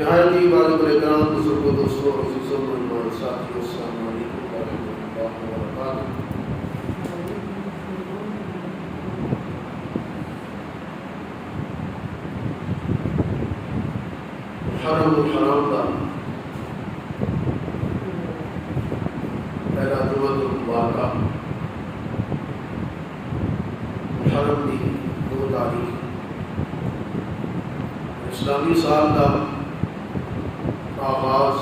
نہایت ہی واجب احترام بزرگوں، دوستوں، عزیزوں، مہمان ساتھیوں، السلام علیکم ورحمۃ اللہ وبرکاتہ۔ محرم الحرام کا پہلا جمعہ المبارکہ، محرم کی 2 تاریخ، اسلامی سال کا آغاز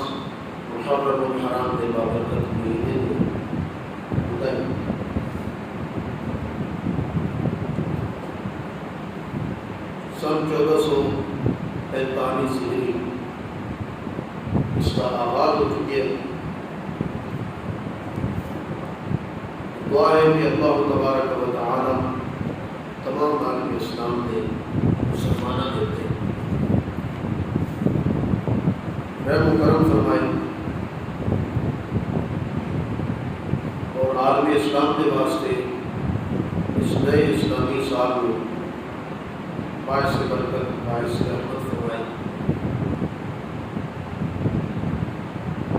محرم الحرام کے بابرکت مہینے میں ہوتا ہے۔ سن 1445 ہجری اس کا آغاز ہو چکی ہے۔ دعا ہے کہ اللہ تبارک و تعالی تمام عالم اسلام میں مسلمانہ دیتے ہیں، رحم و کرم فرمائے اور عالم اسلام کے واسطے اس نئے اسلامی سال میں باعث برکت، باعث رحمت فرمائے،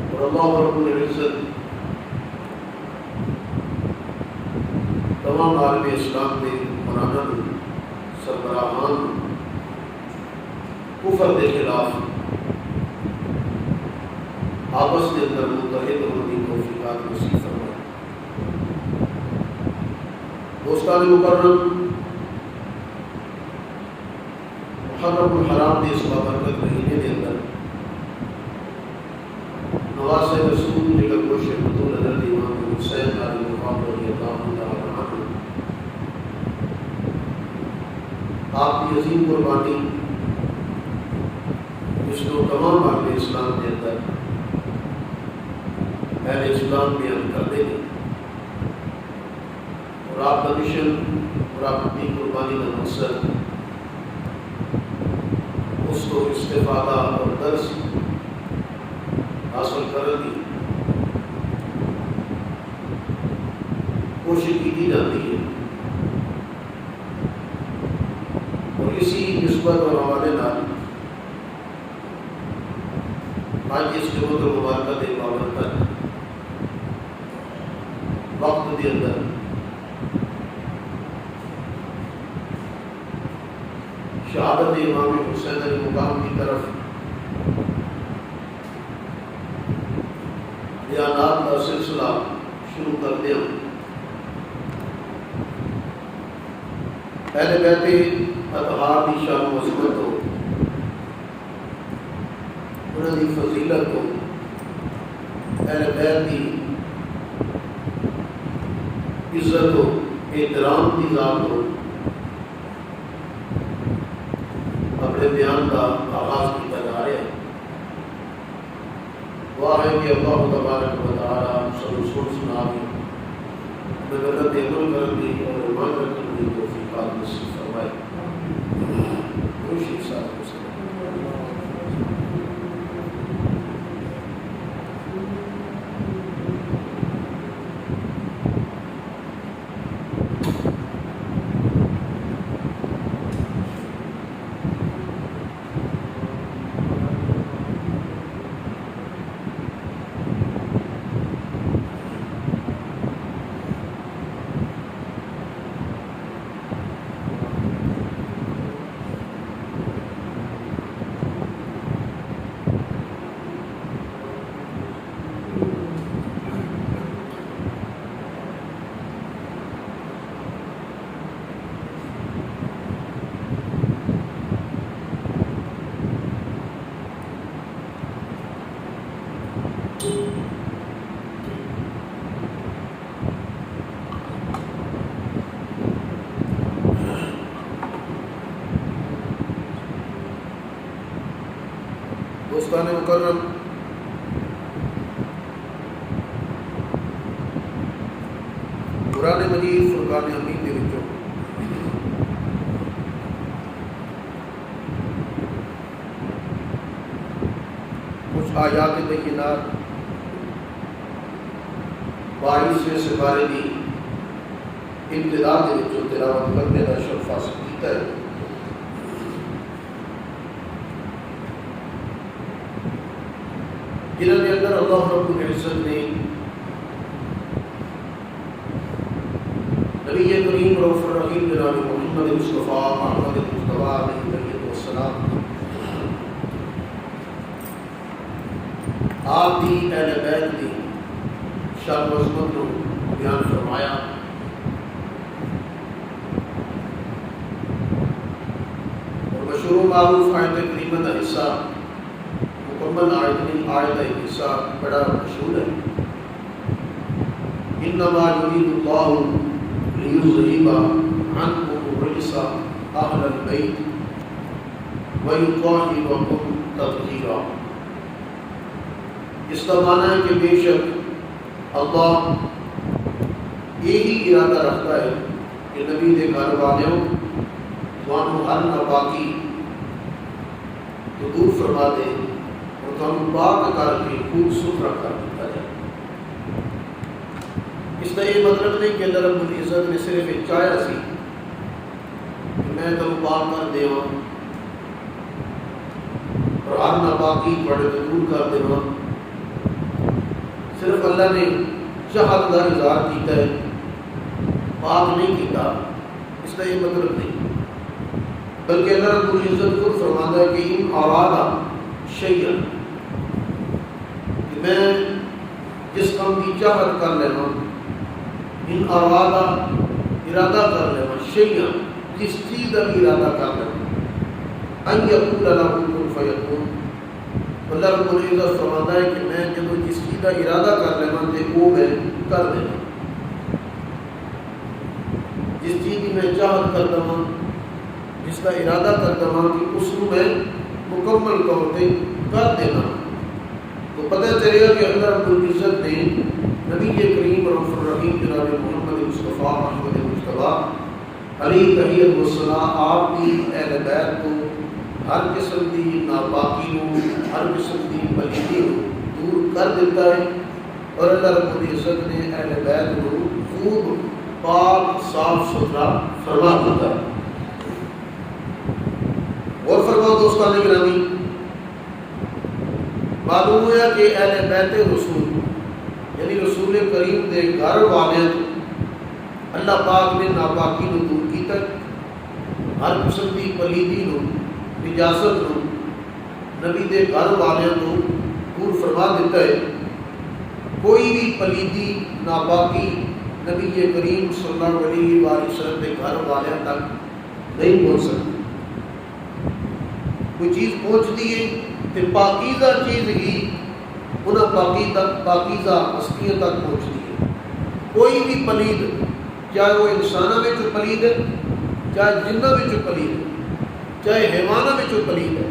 اور اللہ رب العزت تمام عالم اسلام کے حکمرانوں، سربراہان کفر کے خلاف آپس کے اندر متحد ہونے کی توفیقات نصیب فرمائے۔ دوستان مکرم، محرم الحرام کے اس بابرکت مہینے کے اندر نواز رسول جگر گوش بطول حضرت امام حسین علیہ السلام رضی اللہ عنہ، آپ کی عظیم قربانی جس کو تمام عالم اسلام کے اندر اہل اسلام بیان کر دیں گے، اور آپ کا مشن اور آپ کی قربانی کا مقصد اس کو استفادہ اور درس حاصل کرنے کی کوشش کی جاتی ہے، اور اسی نسبت اور حوالے نال آج اس جمعہ المبارکہ کے بابرکت وقت کے اندر شہادت امام حسین علیہ مقام کی طرف بیانات کا سلسلہ شروع کر دیا۔ اہل بیت اطہار کی شان و عظمت ہو، انہوں کی فضیلت ہو، اہل بیت کی عزت ہو، احترام کی ذات ہو، اپنے بیان کا آغاز کیا جا رہا ہے۔ دعا ہے کہ اللہ تبارک و تعالی سب سن سنا بھی غلط عمل کرنے اور ایمان رکھنے کی توفیقات نصیب فرمائے۔ خوشی ساتھ دوستان مکرم، قرآن مجید فرقان حمید کے وچوں کچھ آیات بینات 22ویں سپارے کی ابتدا کے وچوں تلاوت کرنے کا شرف حاصل کیتا ہے۔ جنہوں نے اندر اللہ رب العزت نے نبی کریم رؤوف الرحیم جناب محمد مصطفیٰ احمد مصطفیٰ علیہ السلام آپ دی اہل بیت دی شان و عظمت کو بیان فرمایا. اور مشہور و معروف آیت کریمہ کا حصہ مکمل آیت کا حصہ بڑا مشہور ہے. انما یرید اللہ لیذہب عنکم الرجس اہل البیت ویطہرکم تطہیرا. اس کا معنی ہے کہ بے شک اللہ یہی ارادہ رکھتا ہے کہ نبی دے گھر والوں تمہوں ہر ناپاکی تو دور فرما دے اور تمہیں پاک کر کے خوب ستھرا کر دیتا جائے. اس کا یہ مطلب نہیں کہ اللہ رب العزت نے صرف ایک چاہیا سی کہ میں تمہیں پاک کر دے اور ہر ناپاکی پڑے تو دور کر دے. صرف اللہ نے چاہت کا اظہار کیتا ہے، پاک نہیں کیتا. اس کا یہ مطلب نہیں، بلکہ اللہ رب العزت خود فرماتا ہے کہ ان ارادہ شیئا، کہ میں جس کام کی چاہت کر لینا، ان ارادہ ارادہ کر لینا، شیئا جس چیز کا بھی ارادہ کر لینا، ان یقول له کن فیکون. اللہ رب العزت فرماتا ہے کہ میں جب جس چیز کا ارادہ کر لینا تو وہ میں کر دینا. جس چیز کی میں چاہت کرتا ہوں، جس کا ارادہ کرتا ہوں کہ اس کو میں مکمل طور پہ کر دینا. تو پتہ چلے گا کہ اللہ رب العزت نے نبی کریم رؤوف الرحیم جناب محمد مصطفیٰ احمد مصطفیٰ علیہ السلام آپ کی اہل بیت کو ہر قسم کی ناپاکی ہو، ہر قسم کی پلیدی ہو دور کر دیتا ہے. اور اللہ رب العزت نے اہل بیت کو خوب پاک صاف ستھرا فرما دیتا ہے. اور فرماؤ دوستان گرامی، معلوم ہوا کہ اہل بیت رسول یعنی رسول کریم دے گھر والے اللہ پاک نے ناپاکی کو دور کیتا ہے. ہر قسم کی پلیدی کو، نجاست کو نبی دے گھر والوں کو دور فرما دیتا ہے. کوئی بھی پلیدی ناپاکی نبی کریم صلی اللہ علیہ وآلہ وسلم کے گھر والوں تک نہیں پہنچ سکتی. کوئی چیز پہنچتی ہے تو پاکیزہ چیز ہی انہیں پاکیزہ ہستیاں تک پہنچتی ہے. کوئی بھی پلید، چاہے وہ انسانوں میں پلید ہے، چاہے جنوں میں پلید ہے، چاہے حیوانوں میں پلید ہے،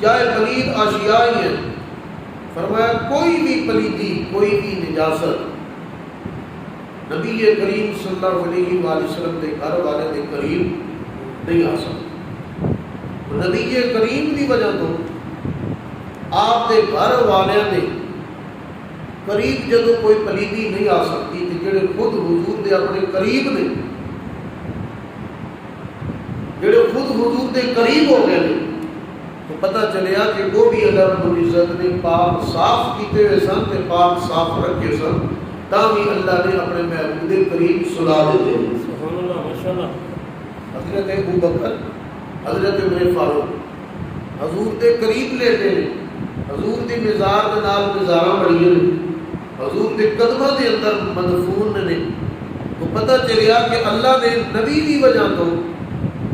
چاہے پلید اشیاء ہی ہیں، فرمایا کوئی بھی پلیدی، کوئی بھی نجاست نبی کریم صلی اللہ علیہ وآلہ وسلم کے گھر والے کے قریب نہیں آ سکتی. نبی کریم کی وجہ تو آپ کے گھر والوں کے قریب جدو کوئی پلیدی نہیں آ سکتی تو جڑے خود حضور دے اپنے قریب نے، جڑے خود حضور دے قریب ہو گئے ہیں، تو پتہ چلیا کہ وہ بھی اللہ رب العزت نے پاک صاف کیتے ہوئے سن تے پاک صاف رکھے سن، تاہی اللہ نے اپنے محبوب قریب سلا دیتے ہیں. سبحان اللہ، ماشاءاللہ. حضرت ابو بکر، حضرت عمر فاروق حضور دے قریب لیٹے ہیں، حضور دی مزار دے نال مزاراں بڑیاں نے، حضور دے قدماں دے اندر مدفون نے. تو پتہ چلیا کہ اللہ نے نبی دی وجہ تو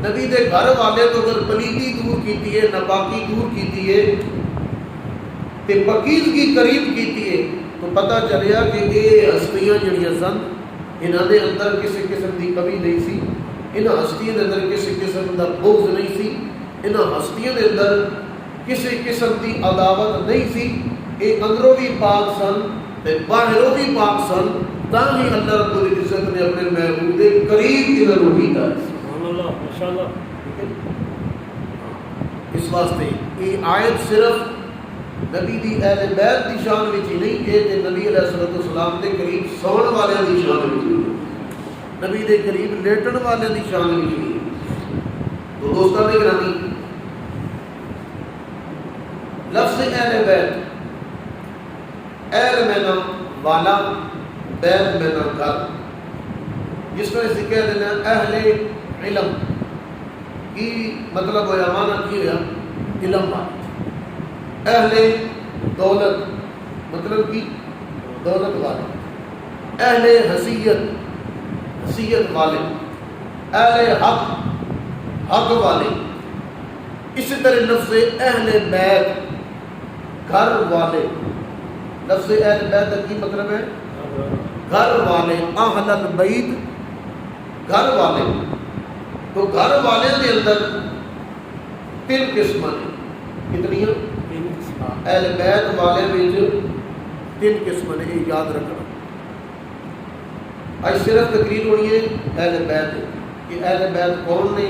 نبی دے گھر والے تو اگر پلیدی دور کیتی ہے، ناپاکی دور کیتی ہے تے پاکیزگی قریب کیتی ہے، تو پتہ چلیا کہ یہ ہستیاں جڑیاں سن انہاں دے اندر کسی قسم دی کمی نہیں سی، انہاں ہستیاں دے اندر کسی قسم دا بغض نہیں سی، انہاں ہستیاں دے اندر کسی قسم دی عداوت نہیں سی. یہ اندروں بھی پاک سن تے باہروں بھی پاک سن، تاہی اللہ رب العزت نے اپنے محبوب دے قریب انہاں نوں کیتا ہے. سبحان اللہ، ماشاءاللہ. اس واسطے یہ آیت صرف نبی دی اہل بیت دی شان وچ ہی نہیں، یہ تے نبی علیہ السلام دے قریب سون والے دی شان وچ نہیں، نبی دے قریب لیٹن والے دی شان وچ نہیں. تو دوستاں نے گرامی، لفظ اہل بیت اہل مینا والا، بیت مینا گھر. جس طرح سے کہہ دینا اہل علم کی مطلب ہوا مانا کی ہوا علم والے. اہل دولت مطلب کی دولت والے. اہل حیثیت حیثیت والے. اہل حق حق والے. اسی طرح لفظ اہل بیت گھر والے. لفظ اہل بیت کی مطلب ہے گھر والے. اہل البیت گھر والے. تو گھر والے کے اندر تین قسم ہیں. کتنی ہیں؟ اہل بیت والے میں تین قسم نے. یہ یاد رکھنا. آج صرف تقریر ہونی ہے اہل بیت کہ اہل بیت کون نے،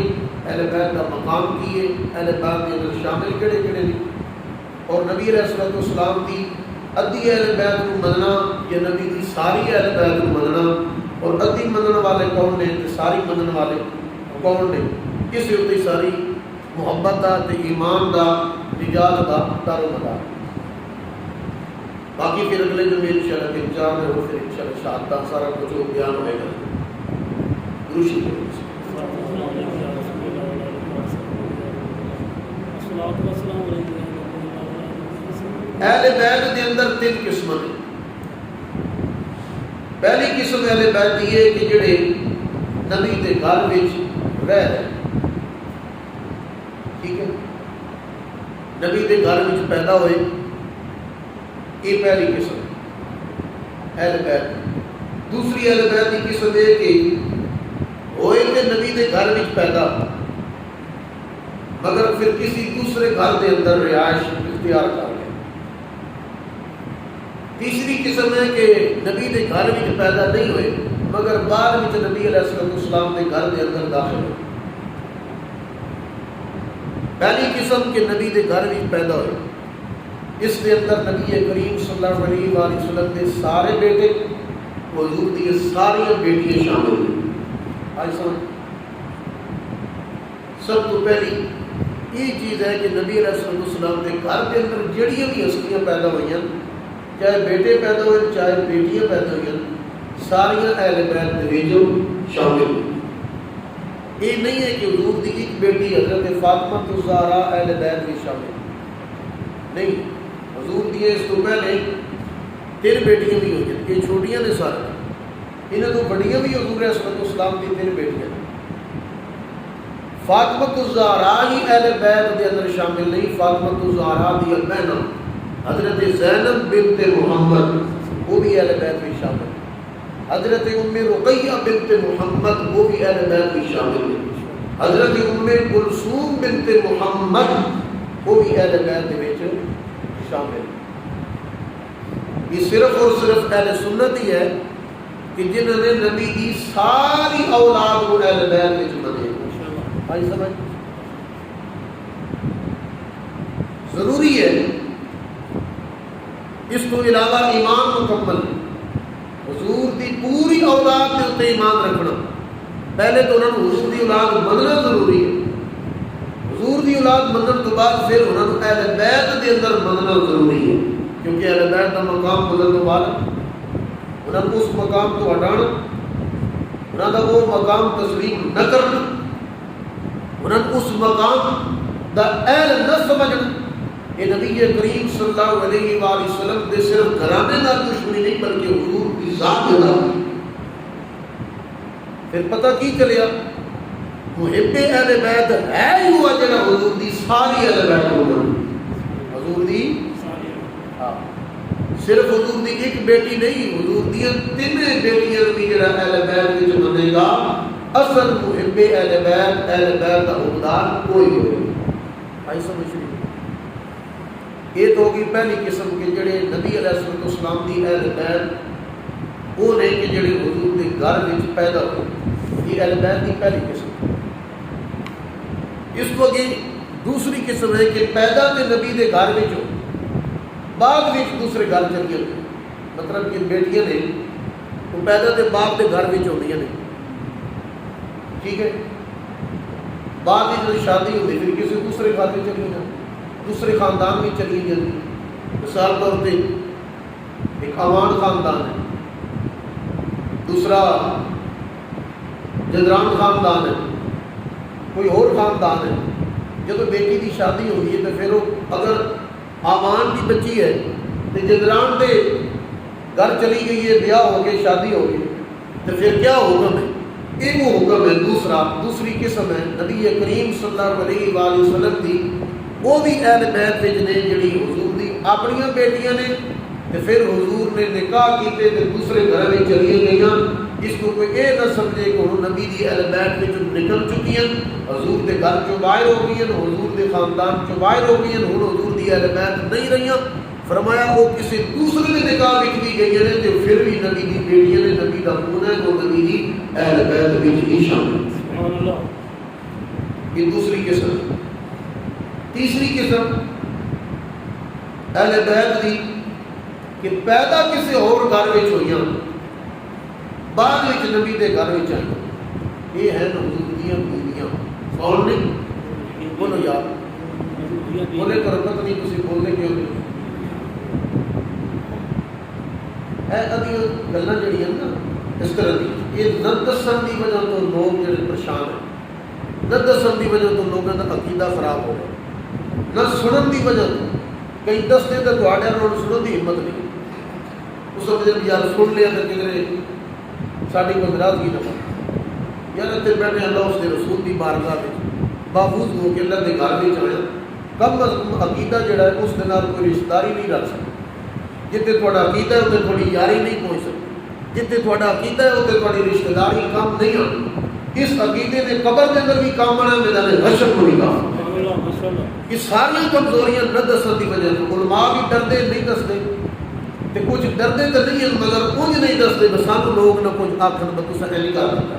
اہل بیت کا مقام کی ہے، اہل بیت کے اندر شامل کہڑے کہڑے نہیں. اور نبی علیہ السلام کی ادھی اہل بیت کو مننا یا نبی کی ساری اہل بیت کو مننا، اور ادھی منن والے کون نے تے ساری منن والے کون نے. اس ہوتی ساری محبت دا تے ایمان دا نجات دا دار و مدار. باقی پھر اگلے جو میری انشاءاللہ تین چار میں ہو پھر انشاءاللہ شہادت سارا کچھ بیان ہوئے گا. روشی اہل بیت کے اندر تین قسم ہیں. پہلی قسم اہل بیت یہ ہے کہ جڑے نبی کے گھر وچ رہ رہے. ٹھیک ہے، نبی کے گھر وچ پیدا ہوئے. یہ پہلی قسم اہل بیت. دوسری اہل بیت کی قسم ہے کہ ہوئے کہ نبی کے گھر وچ پیدا مگر پھر کسی دوسرے گھر کے اندر رہائش اختیار کر لے. تیسری قسم ہے کہ نبی کے گھر میں پیدا نہیں ہوئے مگر بعد میں نبی علیہ السلام کے گھر کے اندر داخل ہوئے. پہلی قسم کے نبی کے گھر میں پیدا ہوئے. اس کے اندر نبی کریم صلی اللہ علیہ وسلم کے سارے بیٹے حضور کی ساری بیٹیاں شامل ہوئی. آج سمجھ سب تو پہلی یہ چیز ہے کہ نبی علیہ السلام کے گھر کے اندر جڑیاں بھی ہستیاں پیدا ہوئی، چاہے بیٹے پیدا ہوئے چاہے بیٹیاں پیدا ہوئی، ساری اہل بیت کے شامل ہوئی. یہ نہیں ہے کہ حضور کی ایک بیٹی حضرت فاطمہ الزہرا اہل بیت میں شامل نہیں. حضور کی اس تو پہلے تین بیٹیاں بھی ہوئی. یہ چھوٹیاں نے سارے، انہیں تو بڑیاں بھی حضور علیہ السلام کی تین بیٹیاں. فاطمہ الزہرا ہی اہل بیت کے اندر شامل نہیں. فاطمہ الزہرا دی بہن حضرت زینب بنت محمد وہ بھی اہل بیت میں شامل. حضرت ام رقیہ بنت محمد وہ بھی اہل بیت میں شامل ہے. حضرت ام کلثوم بنت محمد وہ بھی اہل بیت میں شامل. یہ صرف اور صرف اہل سنت ہی ہے کہ جنہوں نے نبی کی ساری اولاد کو اہل بیت میں منے. آئی سمجھ ضروری ہے. اس کو علاوہ ایمان مکمل ہے. حضور دی پوری اولاد کے اتنے ایمان رکھنا. پہلے تو انہوں نے حضور دی اولاد مننا ضروری ہے. حضور دی اولاد منن تو بعد پھر انہوں نے اہل بیت کے اندر مننا ضروری ہے. کیونکہ اہل بیت کا مقام بدلنے والا انہوں نے اس مقام کو ہٹانا، انہوں نے وہ مقام تسلیم نہ کرنا، انہوں نے اس مقام دا اہل نہ سمجھنا. یہ نبی کریم صلی اللہ علیہ وآلہ وسلم دے صرف گھرانے کا دشمنی نہیں بلکہ حضور کی ذات کے نام. پھر پتہ کی چلیا محب اہل بیت ہے ہی ہوا جڑا حضور دی ساری اہل بیت کو مانے. حضور دی صرف حضور دی ایک بیٹی نہیں، حضور دی تین بیٹیاں بھی جڑا اہل بیت وچ منے گا. اصل محب اہل بیت کا حقدار کوئی ہوئے. آئی سمجھ رہی. یہ تو ہوگی پہلی قسم کے جڑے نبی علیہ السلام کی اہل بیت وہ نے کہ جڑے حضور کے گھر میں پیدا ہوئے. یہ اہل بیت کی پہلی قسم. اس کو کی دوسری قسم ہے کہ پیدا تے نبی کے گھر میں بعد میں دوسرے گھر چلی ہوئی. مطلب کہ بیٹیاں نے وہ پیدا تے باپ کے گھر میں ہوتی ہیں. ٹھیک ہے، بعد میں جب شادی ہوتی پھر کسی دوسرے گھر میں چلی جاتی، دوسرے خاندان میں چلی جاتی. مثال طور پہ ایک عوان خاندان ہے، دوسرا جدران خاندان ہے، کوئی اور خاندان ہے۔ جب بیٹی کی شادی ہوئی ہے تو پھر وہ اگر آمان کی بچی ہے تو جدران دے گھر چلی گئی ہے، بیاہ ہو گئے، شادی ہو گئی، تو پھر کیا حکم ہے؟ ایک وہ حکم ہے۔ دوسری قسم ہے نبی کریم صلی اللہ علیہ وآلہ وسلم دی، وہ بھی اہل بیت وچ نے جڑی حضور دی اپنی بیٹیاں نے، تو پھر حضور نے نکاح کیتے تے دوسرے گھر میں چلی گئیاں۔ اس کو کوئی یہ نہ سمجھے کہ ہن نبی دی اہل بیت وچ نکل چکی ہیں، حضور دے گھر چوں باہر ہو گئی ہیں، حضور دے خاندان چوں باہر ہو گئی ہیں، ہن حضور دی اہل بیت نہیں رہیاں۔ فرمایا وہ کسی دوسرے کے نکاح وچ بھی گئی ہیں تو پھر بھی نبی دی بیٹیاں نے، نبی دا خون ہے، وہ نبی دی اہل بیت وچ ہی شامل۔ سبحان اللہ۔ یہ دوسری قسم۔ تیسری قسم اہل بیت دی کہ پیدا کسی اور گھر وچ ہوئیاں، بعد وچ نبی دے گھر وچ آئیاں۔ یہ ہے حضور دیاں بیویاں۔ کون نے؟ بولو یار، بولے کرو، پتہ نہیں تسی بولنے کیوں نہیں۔ ادھی گلاں جڑیاں نا اس طرح دی، یہ نہ دسن دی وجہ تو لوگ جڑے پریشان ہیں، نہ دسن دی وجہ تو لوگوں کا عقیدہ خراب ہو گیا، نہ سنن دی وجہ تو کئی دستے تو تھوڑے نال سنن دی ہمت نہیں، اس وجہ یار سن لیا تو کدھر ساری کوئی ناراضگی نہ بنے۔ یار اتنے بیٹھے اللہ اس کے رسول کی بارگاہ میں محفوظ ہو کے اللہ کے گھر میں آیا، کم از کم عقیدہ جڑا ہے اس کے نال کوئی رشتہ داری نہیں رکھ سکتا۔ جتنے تھوڑا عقیدہ ہے اتنے تھوڑی یاری نہیں پہنچ سکتی، جتنے تھوڑا عقیدہ ہے اتنے تھوڑی رشتہ داری کام نہیں آتی۔ اس عقیدے نے قبر کے اندر بھی کام آنا، میدان حشر کو بھی کام آنا۔ یہ ساری کمزوریاں نہ دسن کی وجہ سے علماء بھی ڈردے نہیں دستے، تے کچھ ڈردے تو نہیں ہیں مگر کچھ نہیں دستے، بس سانو لوگ نہ کچھ آخر بتو سا نہیں کر دیتا۔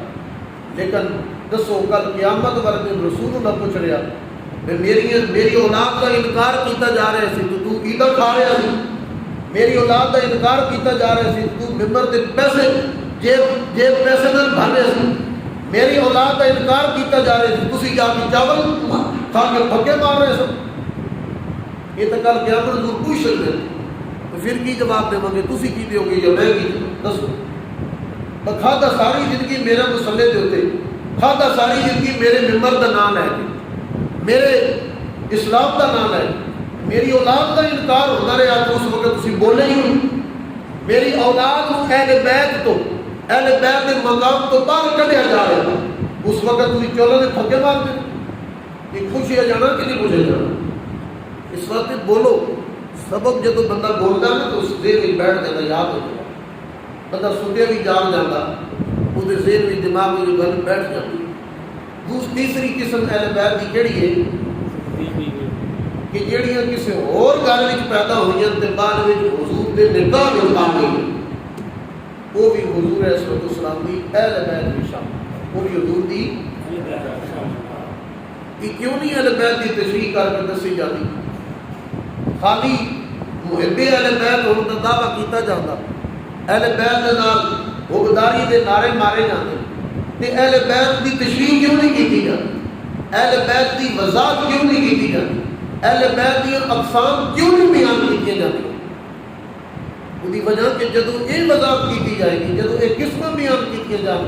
لیکن دسو کل قیامت والے دن رسول اللہ پوچھ رہا میری اولاد کا انکار کیتا جا رہا سی تو عیدہ کھا رہا سی، میری اولاد کا انکار کیتا جا رہا سی تو ممبر تے پیسے جیب پیسے نال بھر رہے سی، میری اولاد کا انکار کیتا جا رہا سی تسی جا کے چاول کھا کے پھکے مار رہے سو۔ یہ تو کل قیامت حضور پوچھ سکتے ہیں، تو پھر کی جواب دے گے؟ تسی کی دیو گے یا میں کی دسو؟ کھادا ساری زندگی میرے مسلے دے ہوتے، کھادا ساری زندگی میرے ممبر کا نام ہے، میرے اسلام کا نام ہے، میری اولاد کا انکار ہوتا رہا تو اس وقت تسی بولے ہی نہیں۔ میری اولاد کو اہل بیت تو اہل بیت کے مقام تو باہر کڈیا جا رہا ہے، اس وقت تسی چولہے نے پھکے مار دے۔ یہ خوشی ہے جانا کہ نہیں خوشی جانا؟ اس وقت بولو، سبق جب بندہ بولتا ہے نا تو اس دیر میں بیٹھ جاتا، یاد ہو جاتا، بندہ سنتے بھی جان جاتا، اس ذہن میں دماغ میں جو گل بیٹھ جاتی۔ تیسری قسم اہل بیت کی کیڑی ہے کہ جڑیاں کسی اور گھر میں پیدا ہوئی تے بعد میں حضور دے نکاح میں آ گئی، وہ بھی حضور علیہ السلام دی اہل بیت میں شامل، وہ بھی حضور دی۔ یہ کیوں نہیں اہل بیت کی تشریح کر کے دسی جاتی؟ خالی محب اہل بیت ہونے کا دعویٰ کیتا جاتا، اہل بیت کے نال حقداری دے نعرے مارے جاتے، تے اہل بیت کی تشریح کیوں نہیں کی جاتی؟ اہل بیت کی وضاحت کیوں نہیں کی جاتی؟ اہل بیت کی اقسام کیوں نہیں بیان کی جاتی؟ وہی وجہ کہ جدو یہ وضاحت کی جائے گی، جدو یہ قسم بیان کی جائے گی،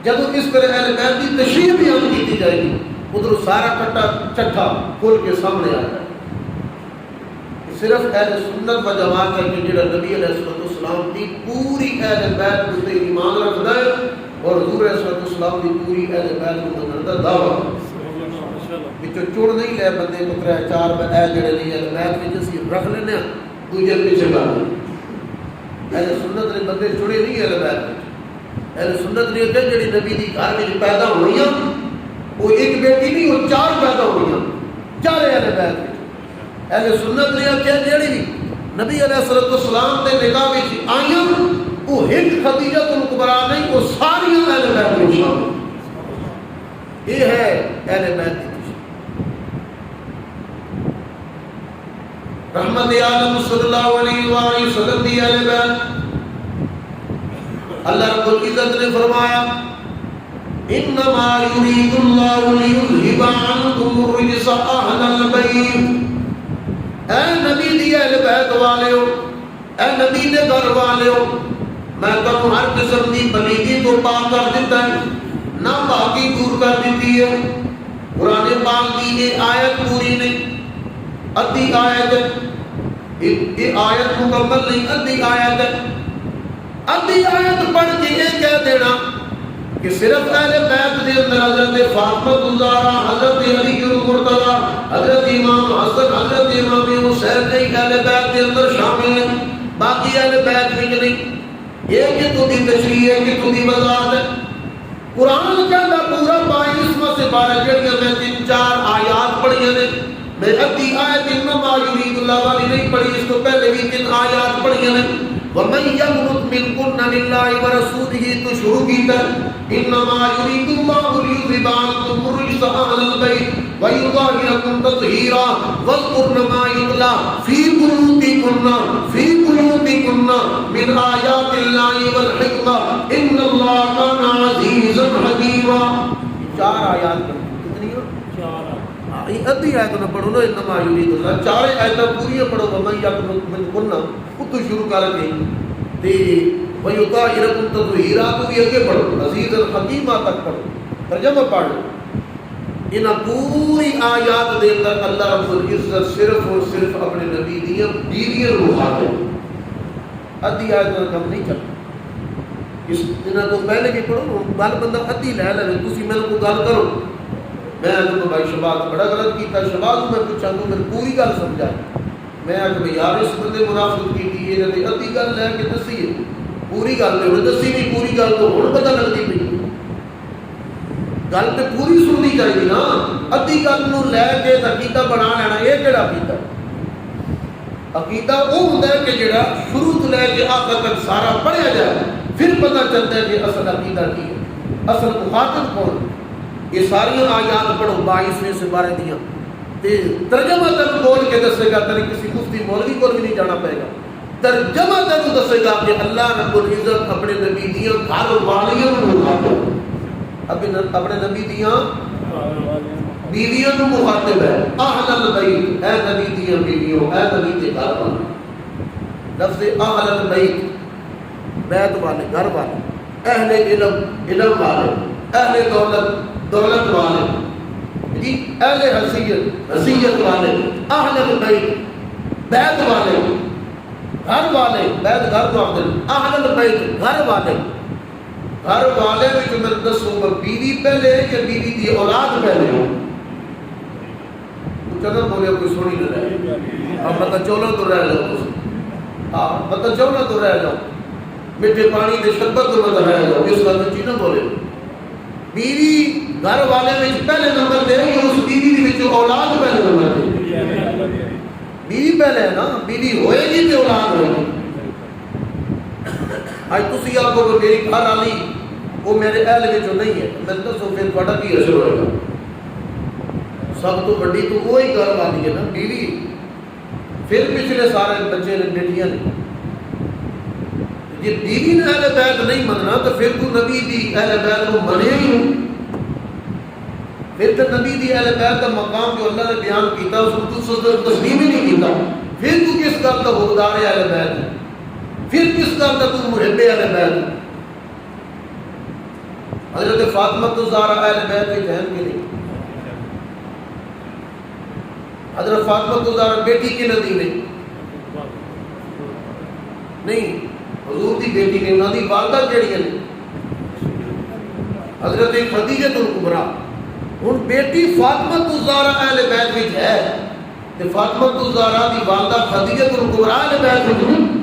جدو اس طرح اہل بیت کی تشریح بیان کی جائے گی، ادھر سارا کٹا چٹھا کھول کے سامنے آ جائے۔ صرف اہل سنت و جماعت ہے کہ جڑا نبی علیہ السلام کی پوری اہل بیت اس نے ایمان رکھتا ہے اور حضور علیہ السلام کی پوری اہل بیت کو منن دا دعویٰ بچوں چڑ نہیں لے بندے کو ترے چار اے جڑے نہیں اہل بیت وچ اسی رکھ لینے دوجے پیچھے کر اہل سنت نے بندے چڑے نہیں اہل بیت وچ۔ اہل سنت نے کہ جڑی نبی دی گھر وچ پیدا ہوئیاں وہ ایک بیٹی نہیں، وہ چار پیدا ہوئیاں، چار اہل بیت وچ۔ اہل سنت نے کہ جڑی بھی نبی علیہ السلام دے نکاح وچ آئیاں وہ ایک خدیجہ الکبریٰ نہیں، وہ ساری اہل بیت میں شامل۔ یہ ہے اہل بیت کی رحمت عالم صلی اللہ علیہ وآلہ وسلم دی اہل بیت۔ اللہ رب العزت نے فرمایا انما یرید اللہ لیذھب عنکم الرجس اہل البیت۔ اے نبی دی اہل بیت والےو، اے نبی دے گھر والےو میں تمہیں ہر قسم کی پلیدی تو پاک کر دیتا ہے، نہ پاکی دور کر دیتی ہے۔ قرآن پاک کی یہ آیت پوری نہیں، ادھی آیت ہے، یہ آیت مکمل نہیں، ادھی آیت ہے۔ ادھی آیت پڑھ کے یہ کہہ دینا کہ صرف اہل بیت دے اندر حضرت فاطمہ الزہرا، حضرت علی المرتضی، حضرت امام حسن، حضرت امام حسین نہیں اہل بیت کے اندر شامل ہیں، باقی اہل بیت بھی نہیں۔ یہ کہ تو دی تشریح ہے کہ تو دی وضاحت ہے۔ قرآن کہتا پورا 22 سے 12 جڑیاں میں 3-4 آیات پڑھی ہیں، میں ادھی آیت انما یرید اللہ والی نہیں پڑھی، اس کو پہلے بھی 3 آیات پڑھی ہیں۔ وَمَن يَقْنُتْ مِنكُنَّ لِلَّهِ وَرَسُولِهِ تو شروع کیتا ہے انما یرید اللہ لیذھب عنکم الرجس اہل البیت ویطہرکم تطہیرا واذکرن ما یتلی فی بیوتکن من آیات اللہ والحکمہ ان اللہ کان عزیزا حکیما۔ 4 آیات کتنی ہو؟ 4 آیات۔ ادھی آیت نہ پڑھو نا انما یرید اللہ، 4 آیتاں پوری پڑھو۔ وَمَن یَقْنُتْ مِنکُنَّ تو شروع کر کے تے وَيُطَهِّرَكُمْ تَطْهِيرًا تو بھی آگے پڑھو، عزیز الحکیمہ تک پڑھو، ترجمہ پڑھو۔ ان پوری آیات دے اندر اللہ رب العزت صرف اور صرف اپنے نبی دیاں بیویاں مخاطب ہے، ادھی آیت کا کم نہیں چلتا۔ اس دن تو پہلے بھی پڑھو، گل بندہ ادھی لے لے، تسی میرے کو گل کرو، میں تو بھائی شباز بڑا غلط کیتا، شباز میں پوچھا تو میرے پوری گل سمجھائی، میں کہ یار اس بندے منافقت کی تھی، یہ نے ادھی گل لے کے دسی ہے، پوری گل تو انہیں دسی نہیں، پوری گل تو ہن پتہ لگتی پئی، گل تو پوری سننی چاہیے نا، ادھی گل نو لے کے عقیدہ بنا لینا، یہ کہڑا عقیدہ؟ عقیدہ وہ ہوتا ہے کہ جڑا شروع تو لے کے آخر تک سارا پڑھیا جائے، پھر پتہ چلتا ہے کہ اصل عقیدہ کی ہے، اصل مخاطب کون۔ یہ ساری آیات پڑھو 22 سے 12 دیاں، ترجمہ تک بول کے دسے گا، تیرے کسی مفتی مولوی کو بھی نہیں جانا پڑے گا، ترجمہ تک دسے گا کہ اللہ رب العزت اپنے نبی دیاں گھر والیاں کو مخاطب، اپنے نبی دیاں بیویاں کو مخاطب ہے، اہل البیت، اے نبی دیاں بیویوں، اے نبی کے گھر والے، لفظ اہل البیت بیت والے، گھر والے، اہل علم، علم والے، اہل دولت، دولت والے، جی اہل حیثیت، حیثیت والے، اہل البیت بیت والے، گھر والے، بیت گھر کو آخر، اہل البیت گھر والے، گھر والے میں جو میں دسوں گا بیوی پہلے یا بیوی دی اولاد پہلے ہو، کچھ نہ بولے کوئی سنی نہ رہے، اب پتہ چولو تو رہ جاؤ، پتہ چولو تو رہ جاؤ، میٹھے پانی دے شربت تو مت رہ جاؤ، اس بات چیز نہ بولے۔ بیوی گھر والے میں پہلے نمبر دے گی، اس بیوی دی وچ اولاد پہلے نمبر دے، بیوی پہلے ہے نا، بیوی ہوئے گی تے اولاد ہوئے گی۔ آج تسی آپ کو میری گھر والی وہ میرے اہل وچوں نہیں ہے، میں دسو پھر تہاڈا کی اثر ہوئے گا؟ سب تو بڑی تو وہی گھر والی ہے نا، بیوی، پھر پچھلے سارے بچے نے، بیٹیاں نے۔ یہ بیوی نے اہل بیت نہیں مننا تو پھر تو نبی دی اہل بیت کو منے ہی نہیں، پھر تو نبی دی اہل بیت کا مقام جو اللہ نے بیان کیتا اس کو تو تسلیم ہی نہیں کیتا، پھر تو کس گل کا حقدار ہے اہل بیت، پھر کس گل کا تو محب اہل بیت؟ حضرت فاطمہ الزہرا اہل بیت کی بہن کی نہیں، حضرت فاطمہ الزہرا بیٹی کی ندی نہیں، حضور دی بیٹی نے، انہاں دی والدہ جڑیاں نے حضرت خدیجہ الکبریٰ، ہن بیٹی فاطمہ الزہرا اہل بیت وچ ہے تے فاطمہ الزہرا دی والدہ خدیجہ الکبریٰ اہل بیت وچ نہیں۔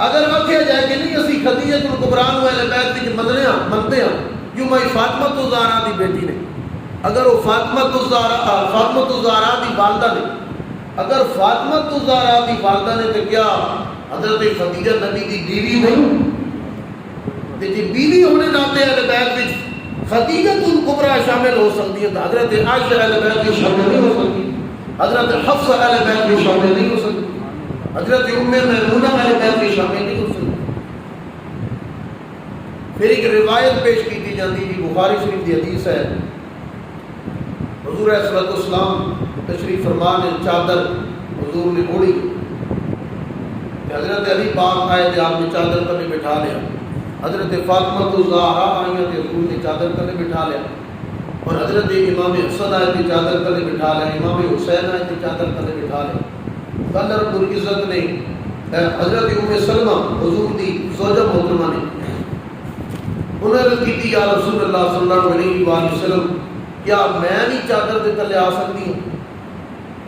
اگر آکھیا جائے کہ نہیں اسی خدیجہ الکبریٰ نو اہل بیت وچ منتے ہاں کیوں میں فاطمہ الزہرا دی بیٹی نے، اگر وہ فاطمہ الزہرا دی والدہ نے، اگر فاطمہ الزہرا دی والدہ نے تو کیا حضرت خدیجہ نبی دی بیوی نہیں؟ تے جی بیوی ہونے ناتے اہل بیت وچ خدیجہ الکبریٰ شامل ہو سکتی ہے تو حضرت عائشہ اہل بیت وچ شامل نہیں ہو سکتی، حضرت حفصہ اہل بیت وچ شامل نہیں ہو سکتی، حضرت ام میمونہ اہل بیت وچ شامل نہیں ہو سکتی۔ پھر ایک روایت پیش کی جاتی ہے، بخاری شریف کی حدیث ہے، حضور علیہ السلام تشریف فرما نے چادر حضور نے اوڑھی، حضرت علی پاک آئے تھے، آپ نے چادر تلے بٹھا لیا. حضرت فاطمہ الزہرا آئی تھے، حضور نے چادر تلے بٹھا لیا. اور حضرت امام حسن آئے تھے، چادر تلے بٹھا لیا. امام حسین آئے تھے، چادر تلے بٹھا لیا. اللہ رب العزت نے حضرت ام سلمہ حضور دی زوجہ محترمہ نے انہیں عرض کی تھی، یا رسول اللہ صلی اللہ علیہ وآلہ وسلم کیا میں بھی چادر دے تلے آ سکتی ہوں؟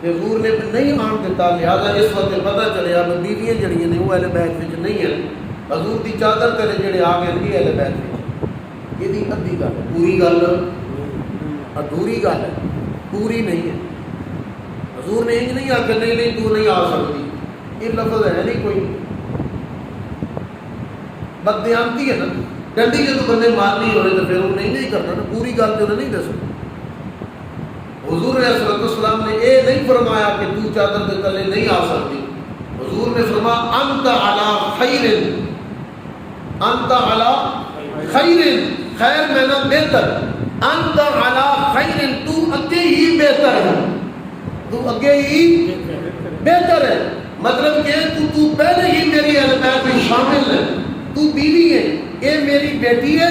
حضور نے نہیں آن دیتا. لہٰذا اس وقت پتہ چلیا کہ بیویاں جڑیاں نے وہ اہل بیت وچ نہیں ہیں. حضور دی چادر تلے جڑے آ گئے یہ اہل بیت وچ. یہ دی ادھی گل ہے، پوری گل ادھوری گل ہے، پوری نہیں ہے. حضور نے انج نہیں آخیا نہیں تو نہیں آ سکتی. یہ لفظ ہے نہیں کوئی، بددیانتی ہے نا. ڈنڈی جب بندے مارنی ہوئے تو پھر وہ نہیں کرنا نا، پوری گل تو نہیں دسنی. حضور علیہ السلام نے یہ نہیں فرمایا کہ تو چادر کے تلے نہیں آ سکتی. حضور نے فرمایا انت علی خیر، انت علی خیر، خیر میں نہ بہتر. انت علی خیر، تو اگے ہی بہتر ہے، تو اگے ہی بہتر ہے. مطلب کہ تو پہلے ہی میری اہل بیت میں شامل ہے. تو بیوی ہے، یہ میری بیٹی ہے،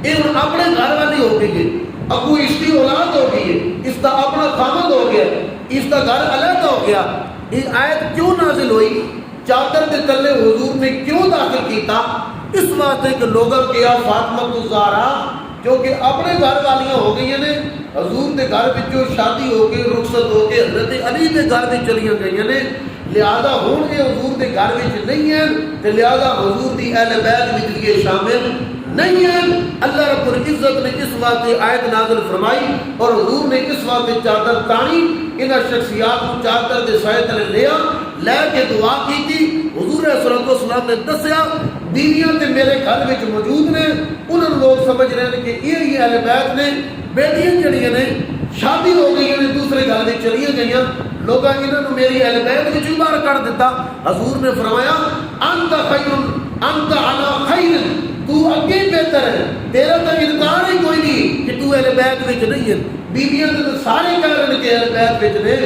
یہ اپنے گھر والی ہو گئی ہے. ابو اس کی اولاد ہو گئی ہے، اس کا اپنا خامد ہو گیا، اس کا گھر علیحدہ ہو گیا. یہ آیت کیوں نازل ہوئی؟ چادر کے تلے حضور نے کیوں داخل کیتا؟ اس واسطے کہ لوگوں کیا فاطمہ الزہرا جو کہ اپنے گھر والیاں ہو گئی نے، حضور کے گھر جو شادی ہو کے رخصت ہو کے حضرت علی کے گھر میں چلیاں گئی نے. لہذا ہوں یہ حضور کے گھر میں نہیں ہیں، تو لہذا حضور کی اہل بیت میں یہ شامل نہیں ہیں. اللہ رب العزت نے اس واسطے آیت نازل فرمائی اور حضور نے اس واسطے چادر تانی، انہاں شخصیات کو چادر دے سائے تلے لیا لے کے دعا کی تھی. حضور صلی اللہ علیہ وسلم نے دسیا بیویاں تے میرے گھر میں موجود نے، انہوں لوگ سمجھ رہے ہیں کہ یہ اہل بیت نے. بیٹیاں جڑیاں نے شادی ہو گئی نے، دوسرے گھر میں چلیاں گئیاں، لوگ انہوں نے میری اہل بیت میں باہر کر دیتا. حضور نے فرمایا انت خیر، انت علی خیر، تو اگے بہتر ہے، تیرا تو انکار ہی کوئی نہیں کہ تو اہل بیت وچ نہیں ہے. بیویاں تو سارے کہہ رہے ہیں کہ اہل بیت وچ نے،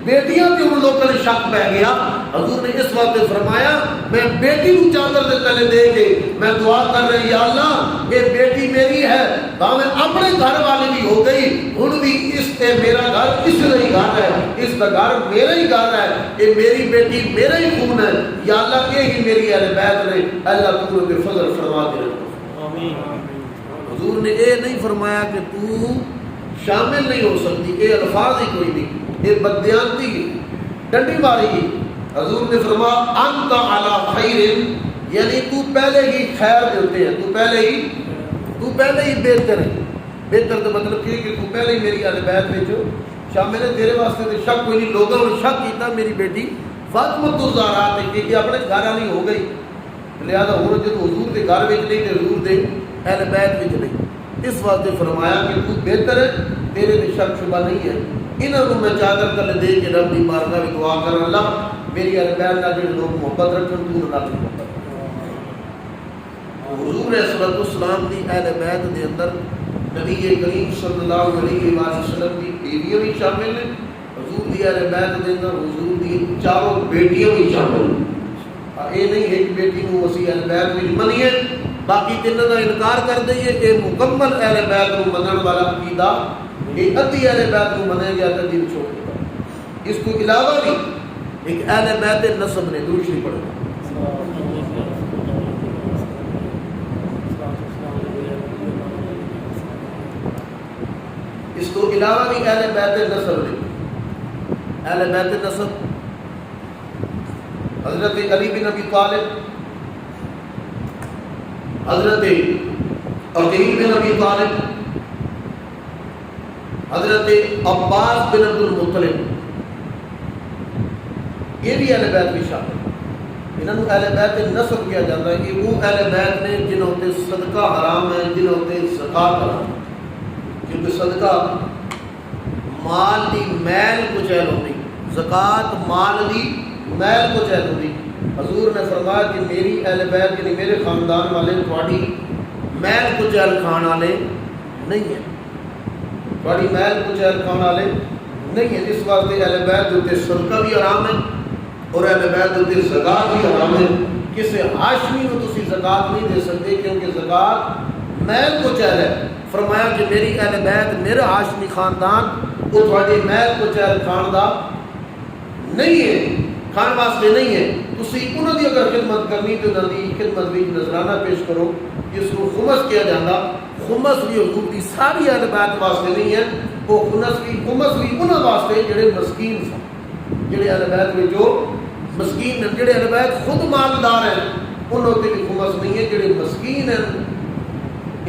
بیٹیاں تے ان لوگوں نے شک پہ گیا. حضور نے اس وقت فرمایا میں بیٹی کو چادر دے تلے دے کے میں دعا کر رہی، یا اللہ یہ بیٹی میری ہے، میں اپنے گھر والی بھی ہو گئی، ہن بھی اس تے میرا گھر اس کا ہی گھر ہے، اس کا گھر میرا ہی گھر ہے، یہ میری بیٹی میرا ہی خون ہے. یا اللہ یہ ہی میری اہل بیت نے، اللہ تو کے فضل فرما دے. حضور نے یہ نہیں فرمایا کہ تو شامل نہیں ہو سکتی، یہ الفاظ ہی کوئی نہیں، یہ بددیانتی ڈنڈی ماری گی. حضور نے فرمایا انت علی خیر، یعنی تو پہلے ہی خیر دیتے ہیں، تو پہلے ہی بہتر ہے. بہتر تو مطلب یہ کہ تو پہلے ہی میری اہل بیت میں جو شامل ہے، تیرے واسطے تو شک کوئی نہیں. لوگوں نے شک کیتا میری بیٹی فاطمہ الزہرا تے کہ اپنے گھر والی ہو گئی، لہذا ہوں جب حضور کے گھر میں نہیں تو حضور دے اہل بیت میں نہیں. اس واسطے فرمایا کہ تو بہتر ہے، تیرے میں شک شبہ نہیں ہے. انہوں میں چادر تلے دے کے رب کی بارگاہ میں دعا کر اللہ میری اہل بیت نال جڑے لوگ محبت رکھن تو نال محبت. حضور صلی اللہ علیہ وسلم دی اہل بیت دے اندر نبی کریم صلی اللہ علیہ وسلم کی بیویاں بھی شامل ہیں. حضور دی اہل بیت دے اندر حضور دی چاروں بیٹیاں بھی شامل ہیں. یہ نہیں ایک بیٹی کو اسی اہل بیت میں منیے باقی تینوں کا انکار کر دئیے. یہ مکمل اہل بیت کو منن والا عقیدہ، یہ ادھی اہل بیت کو منے گیا تو دل چھوڑ دیتا. اس کو علاوہ بھی ایک اہل بیت نسب نے درود شریف پڑھا. اس کو علاوہ بھی اہل بیت نسب نے، اہل بیت نسب حضرت علی بن ابی طالب، حضرت عقیل بن ابی طالب، حضرت عباس بن عبد المطلب، یہ بھی اہل بیت میں شامل ہیں. انہوں نے اہل بیت نسب کیا جاتا ہے کہ وہ اہل بیت نے جنہوں تے صدقہ حرام ہے، جنہوں تے زکات حرام ہے. کیونکہ صدقہ مال دی میل کو چہل ہوتی، زکات مال دی میل کو چہل ہوتی. حضور نے فرمایا کہ میری اہل بیت یعنی میرے خاندان والے تھوڑی میل کو چہل کھان والے نہیں ہیں، تھوڑی میل کو چہل کھان والے نہیں ہیں. اس واسطے اہل بیت جو تے صدقہ بھی حرام ہے، اور اہل بیت تے زکات بھی حرام ہے. کسی ہاشمی کو تسی زکات نہیں دے سکتے کیونکہ زکات میل کو چہل ہے. فرمایا کہ میری اہل بیت میرا ہاشمی خاندان وہ تھوڑے میل کو چہل کھان دا نہیں ہے, کھان واسطے نہیں ہے. تسی انہوں دی اگر خدمت کرنی تو انہوں دی خدمت بھی نذرانہ پیش کرو جس کو خمس کیا جاتا. خمس بھی حضور دی ساری اہل بیت واسطے نہیں ہے, وہ خمس بھی انہوں واسطے جڑے مسکین سن, جڑے اہل بیت میں جو مسکین ہیں, جڑے اہل بیت خود مالدار ہیں انہوں تے بھی خمس نہیں ہے. جڑے مسکین ہیں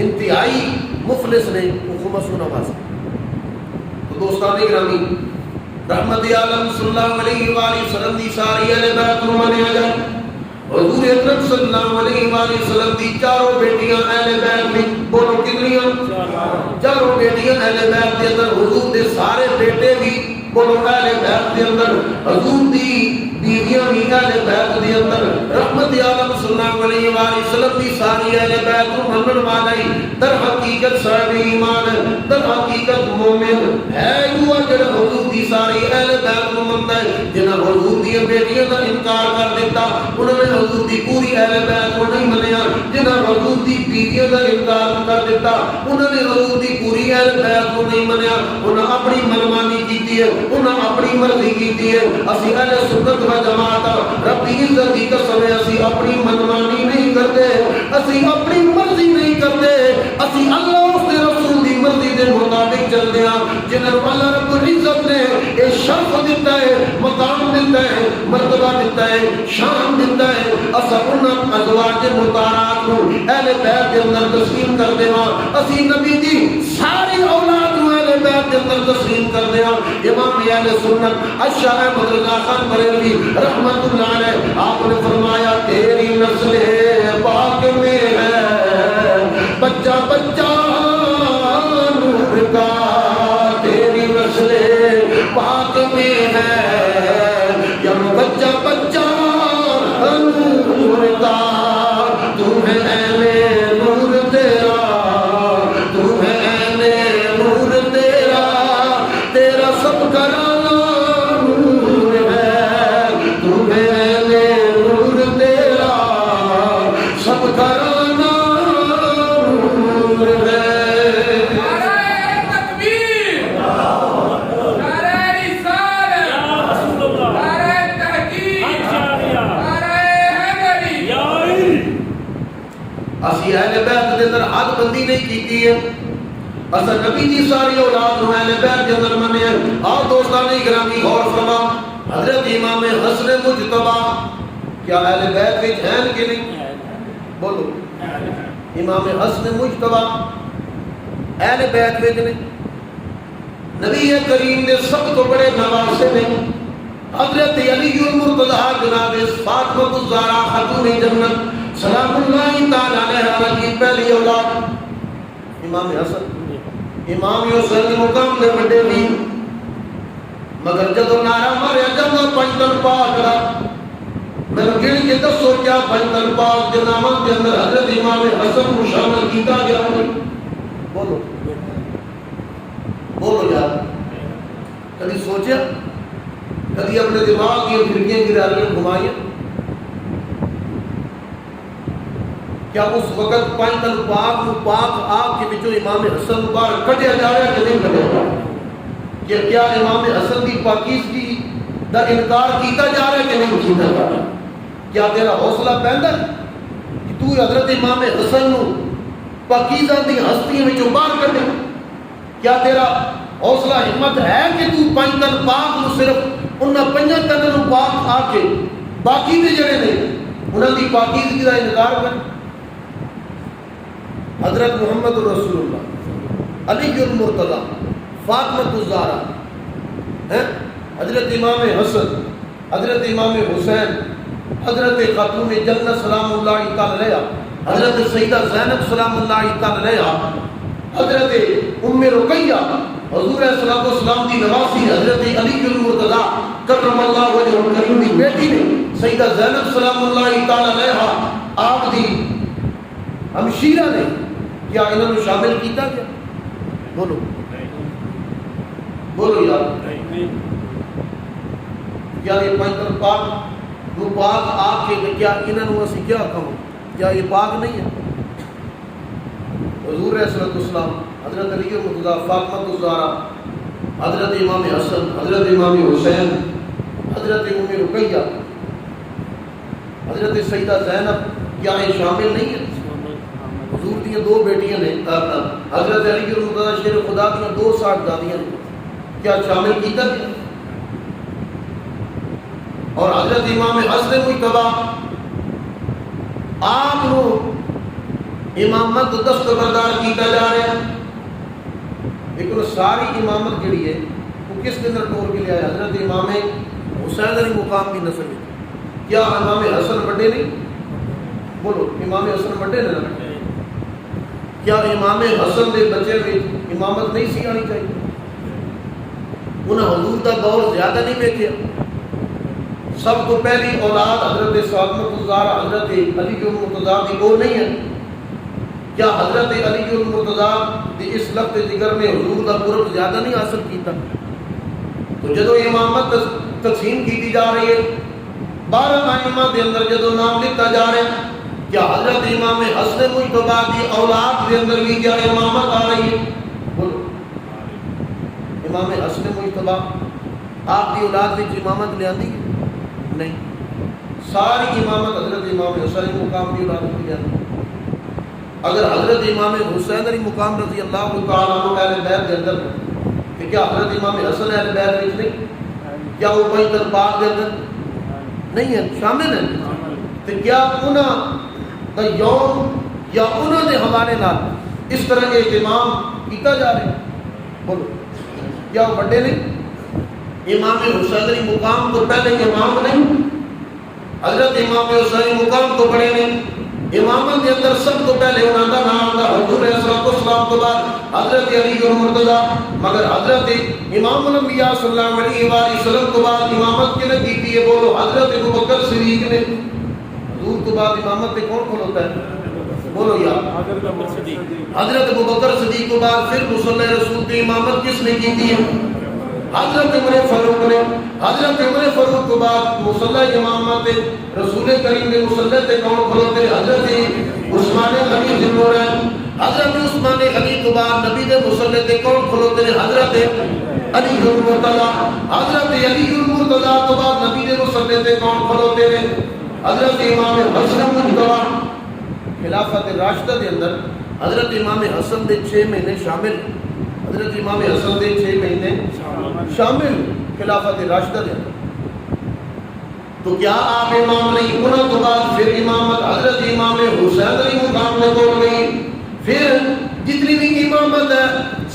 انتہائی مفلس نے وہ خمس انہوں واسطے. تو دوستان گرامی رحمت عالم صلی اللہ علیہ وآلہ وسلم دی ساری اہل بیت کو منیا جائے. حضور اکرم صلی اللہ علیہ وآلہ وسلم دی چاروں بیٹیاں اہل بیت میں, بولو کتنیاں؟ چاروں بیٹیاں اہل بیت کے اندر. حضور دے سارے بیٹے بھی بولو اہل بیت کے اندر. حضور دی بیویاں بھی اہل بیت کے اندر. رحمت عالم صلی اللہ علیہ وآلہ وسلم دی ساری اہل بیت کو منن والے در حقیقت صاحب ایمان, در حقیقت مومن ہے. یوں جڑا حضور دی ساری اہل بیت کو منتا ہے. جنہاں حضور دی بیٹیاں دا انکار کر دیتا انہوں نے حضور دی پوری اہل بیت کو نہیں منیا. جنہاں حضور دی بیویاں دا انکار کر دیتا انہوں نے حضور دی پوری اہل بیت کو نہیں منیا. انہاں اپنی منمانی کیتی ہے, انہاں اپنی مرضی کیتی ہے. اسی اہل سنت و جماعت رب کی عزت کی قسم ہے اسی اپنی منمانی نہیں کرتے, اسی اپنی مرضی نہیں کرتے. اسی اللہ اس کے رسول دی مرضی دے مطابق چلتے ہیں. جنہوں اللہ رب العزت نے ایک شرف دیتا ہے, مقام دیتا ہے, مرتبہ دیتا ہے, شان دیتا ہے. اسا انہاں ازواج مطہرات کو اہل بیت کے اندر تسلیم کر دیواں. اسی نبی دی ساری اولاد کو اہل بیت کے اندر تسلیم کر دیواں. امام اہل سنت اشاہ احمد رضا خان بریلوی رحمت اللہ علیہ آپ نے فرمایا تیری نسل پاک میں ہے بچہ بچہ نور کا, تیری نسل پاک میں ہے یا بچہ بچہ نور کا. تم ہے اہل نور تیرا, تم ہے اہل نور تیرا, تیرا سب کرانا نور ہے. تم ہے اہل نور تیرا, سب کرانا نور ہے. اسی اہل بیت کے اندر حد بندی نہیں کیتی ہے. اصل نبی دی ساری اولاد نو اہل بیت کے اندر منے ہیں. اور دوستان گرامی غور فرما حضرت امام حسن مجتبی کیا اہل بیت وچ ہیں کہ نہیں؟ بولو امام حسن مجتبی اہل بیت وچ نہیں. نبی کریم دے سب تو بڑے نواسے نے حضرت علی المرتضی جناب فاطمہ الزہرا خاتون جنت سلام اللہ تعالی علیہا کی پہلی اولاد امام حسن. امام حسین مقام دے بڑے بھی مگر جدو نعرہ ماریا جاتا پنجتن پاک را میں گن کے دسو کیا پنجتن پاک کے نامات کے اندر حضرت امام حسن کو شامل کیتا گیا. بولو بولو یار, کبھی سوچیا, کبھی اپنے دماغ کی کھڑکیاں گرالیں گھمائیں کیا اس وقت پنجتن پاک کو پاک آپ کے بچوں امام حسن مبارک کٹیا جا رہا ہے کہ نہیں کٹیا جا رہا؟ کہ کیا امام حسن کی پاکیزگی دا انکار کیتا جا رہا ہے کہ نہیں کیتا جا رہا؟ کیا تیرا حوصلہ پہندا کہ تو حضرت امام حسن نو پاکیزہ دی ہستی میں باہر کٹے؟ کیا تیرا حوصلہ ہمت ہے کہ تو پنجتن پاک نو صرف انہاں پنجاں تناں نو پاک آ کے باقی دے جڑے نے انہاں دی پاکیزگی دا انکار کر؟ حضرت محمد رسول اللہ, علی المرتضی, فاطمہ الزہرا, حضرت امام حسن, حضرت امام حسین, حضرت خاتون جنت سلام اللہ تعالی علیہا, حضرت سیدہ زینب سلام اللہ تعالی علیہا, حضرت ام رقیہ حضور صلی اللہ علیہ وسلم کی نواسی, حضرت علی المرتضی کرم اللہ وجہہ الکریم کی بیٹی نے سیدہ زینب سلام اللہ تعالی علیہا آپ دی ہمشیرہ نے کیا انہوں نے شامل کیتا کیا؟ بولو بولو یار. کیا یہ پیغمبر پاک وہ پاک آ کے کیا انہوں نے اسی کیا کہوں کیا یہ پاک نہیں ہے؟ حضور علیہ السلام، حضرت علی مرتضیٰ، فاطمہ الزہرا، حضرت امام حسن، حضرت امام حسین، حضرت ام رقیہ، حضرت سیدہ زینب، کیا یہ شامل نہیں ہے؟ حضور کی دو بیٹیاں نے، حضرت علی مرتضیٰ شیر خدا کی دو صاحبزادیاں نے، کیا شامل کیتا گیا؟ اور حضرت امام حسن مجتبی آپ کو امامت دستبردار کیتا جا رہا ہے، لیکن ساری امامت جڑی ہے وہ کس کے اندر ٹور کے لیا ہے؟ حضرت امام حسین علی مقام کی نسل ہے۔ کیا امام حسن بڑے نہیں؟ بولو امام حسن بڑے نہیں؟ کیا امام حسن کے بچے میں امامت نہیں سی آنی چاہیے؟ انہیں حضور کا دور زیادہ نہیں دیکھا؟ سب تو پہلی اولاد حضرت فاطمہ الزہرا حضرت علی المرتضیٰ کی وہ نہیں ہے؟ کیا حضرت علی المرتضیٰ کی اس لفظ ذکر میں حضور کا قرب زیادہ نہیں حاصل کیتا؟ تو جدو امامت تقسیم کی جا رہی ہے 12 ائمہ کے اندر جدو نام لکھا جا رہا ہے، کیا حضرت امام حسن مجتبی کی اولاد کے اندر بھی کیا امامت آ رہی ہے؟ بولو امام حسن مجتبی آپ کی اولاد کی امامت لے آتی ہے؟ نہیں، ساری امامت حضرت امام حسین مقام کی اولاد کی جاتی ہے۔ اگر حضرت امام حسین علی مقام رضی اللہ تعالیٰ عنہ اہل بیت کے اندر کہ کیا حضرت امام حسن اہل بیت میں نہیں؟ کیا وہ کوئی دربار کے اندر نہیں ہے؟ شامل ہے؟ تو کیا انہوں کا یوم یا انہوں نے حوالے نال اس طرح کے اہتمام کیتا جا رہے ہیں؟ بولو کیا وہ بڑے نہیں؟ امام حسین علی مقام تو پہلے امام نہیں، حضرت امام حسین مقام تو بڑے نہیں، امامت کے اندر سب تو پہلے انہوں کا نام تھا حضور علیہ السلام تو بعد حضرت علی المرتضیٰ، مگر حضرت امام الانبیاء صلی اللہ علیہ وآلہ وسلم تو بعد امامت کے نے کی ہے؟ بولو حضرت ابوبکر صدیق نے۔ حضور تو بعد امامت پہ کون کھلوتا ہے؟ بولو یار حضرت ابوبکر صدیق تو بعد پھر مصلی رسول کی امامت کس نے کی ہے؟ حضرت عمر فاروق نے۔ حضرت عمر فاروق کو بعد مصلی امامت رسول کریم نے مصلی تے کون کھلوتے؟ حضرت عثمان غنی ذوالنورین۔ حضرت عثمان غنی کو بعد نبی دے مصلی تے کون کھلوتے؟ حضرت علی المرتضیٰ۔ حضرت علی المرتضیٰ تو بعد نبی دے مصلی تے کون کھلوتے ہیں؟ حضرت امام حسن مجتبی۔ خلافت راشدہ دے اندر حضرت امام حسن دے 6 مہینے شامل، حضرت امام حسن دے 6 مہینے شامل خلافت راشدہ دے اندر۔ تو کیا آپ امام نہیں؟ انہوں تو بعد پھر امامت حضرت امام حسین علی مقام نے بول گئی، پھر جتنی بھی امامت ہے